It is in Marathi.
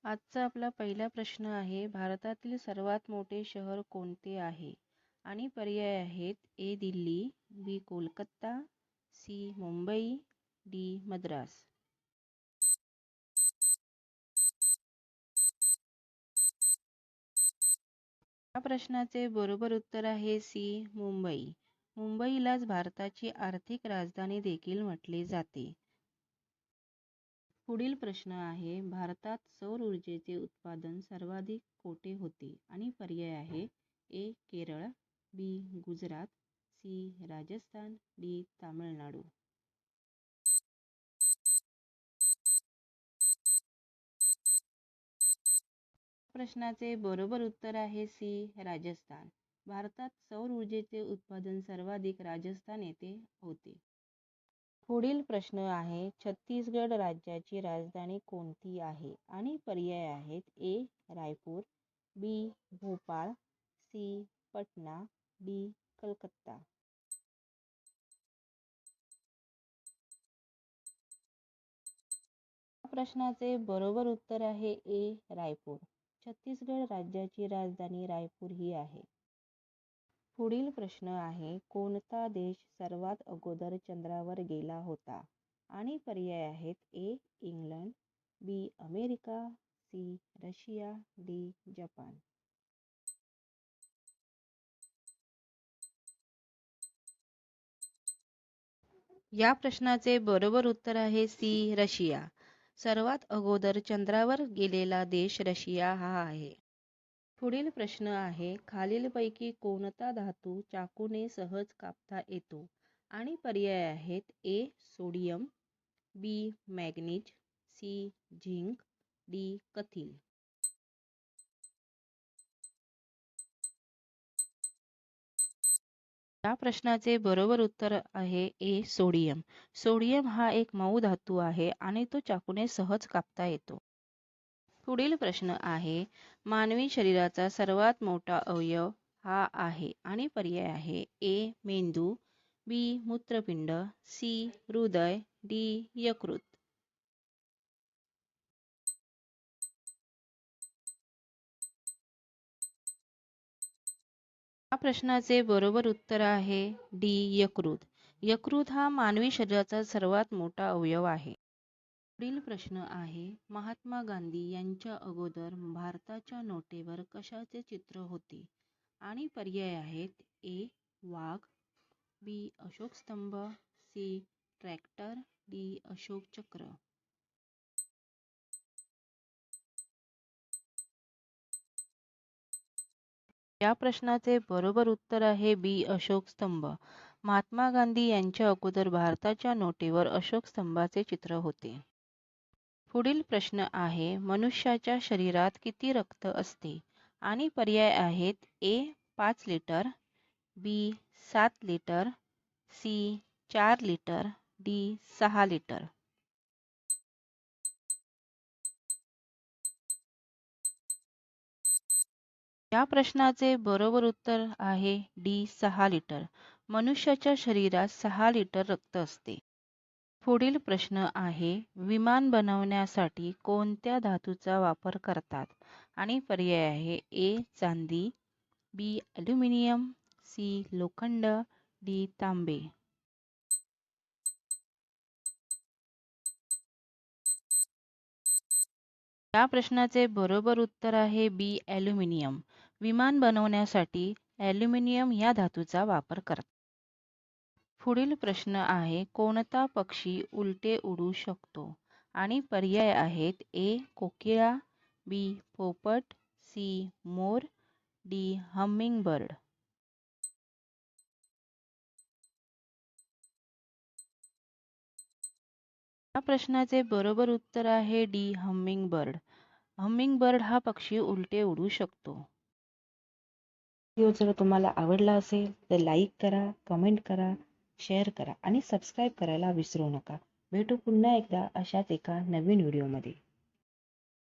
आजचा आपला पहिला प्रश्न आहे, भारतातील सर्वात मोठे शहर कोणते आहे? आणि पर्याय आहेत ए दिल्ली, बी कोलकाता, सी मुंबई, डी मद्रास. या प्रश्नाचे बरोबर उत्तर आहे सी मुंबई. मुंबईलाच भारताची आर्थिक राजधानी देखील म्हटले जाते. पुढील प्रश्न आहे, भारतात सौर ऊर्जेचे उत्पादन सर्वाधिक कोठे होते? आणि पर्याय आहे ए केरळ, बी गुजरात, सी राजस्थान, डी तामिळनाडू. प्रश्नाचे बरोबर उत्तर आहे सी राजस्थान. भारतात सौर ऊर्जेचे उत्पादन सर्वाधिक राजस्थान येथे होते. पुढील प्रश्न आहे, छत्तीसगड राज्याची राजधानी कोणती आहे? आणि पर्याय आहेत ए रायपूर, बी भोपाळ, सी पटना, डी कलकत्ता. प्रश्नाचे बरोबर उत्तर आहे ए रायपूर. छत्तीसगड राज्याची राजधानी रायपूर ही आहे. पुढील प्रश्न आहे, कोणता देश सर्वात अगोदर चंद्रावर गेला होता? आणि पर्याय आहेत A England, B America, C Russia, D Japan. या प्रश्नाचे बरोबर उत्तर आहे सी रशिया. सर्वात अगोदर चंद्रावर गेलेला देश रशिया हा आहे. पुढील प्रश्न आहे, खालीलपैकी कोणता धातू चाकूने सहज कापता येतो? आणि पर्याय आहेत A sodium, B manganese, C zinc, D कथील. या प्रश्नाचे बरोबर उत्तर आहे ए सोडियम. सोडियम हा एक मऊ धातू आहे आणि तो चाकूने सहज कापता येतो. पुढील प्रश्न आहे, मानवी शरीराचा सर्वात मोठा अवयव हा आहे? आणि पर्याय आहे ए मेंदू, बी मूत्रपिंड, सी हृदय, डी यकृत. या प्रश्नाचे बरोबर उत्तर आहे डी यकृत. यकृत हा मानवी शरीराचा सर्वात मोठा अवयव आहे. पुढील प्रश्न आहे, महात्मा गांधी यांच्या अगोदर भारताच्या नोटेवर कशाचे चित्र होते? आणि पर्याय आहेत ए वाघ, बी अशोक स्तंभ, सी ट्रॅक्टर, डी अशोक चक्र. या प्रश्नाचे बरोबर उत्तर आहे बी अशोक स्तंभ. महात्मा गांधी यांच्या अगोदर भारताच्या नोटेवर अशोक स्तंभाचे चित्र होते. पुढील प्रश्न आहे, मनुष्याच्या शरीरात किती रक्त असते? आणि पर्याय आहेत A 5 litre, B 7 litre, C 4 litre, D 6 litre. या प्रश्नाचे बरोबर उत्तर आहे डी 6 लिटर. मनुष्याच्या शरीरात 6 लिटर रक्त असते. पुढील प्रश्न आहे, विमान बनवण्यासाठी कोणत्या धातूचा वापर करतात? आणि पर्याय आहे ए चांदी, बी ॲल्युमिनियम, सी लोखंड, डी तांबे. या प्रश्नाचे बरोबर उत्तर आहे बी ॲल्युमिनियम. विमान बनवण्यासाठी ॲल्युमिनियम या धातूचा वापर करतात. पुढील प्रश्न आहे, कोणता पक्षी उलटे उडू शकतो? आणि पर्याय आहेत ए कोकिळा, बी पोपट, सी मोर, डी हमिंग बर्ड. या प्रश्नाचे बरोबर उत्तर आहे D humming bird. Humming bird हा पक्षी उलटे उडू शकतो. व्हिडिओ जर तुम्हाला आवडला असेल तर लाईक करा, कमेंट करा, शेअर करा आणि सबस्क्राईब करायला विसरू नका. भेटू पुन्हा एकदा अशाच एका नवीन व्हिडिओमध्ये.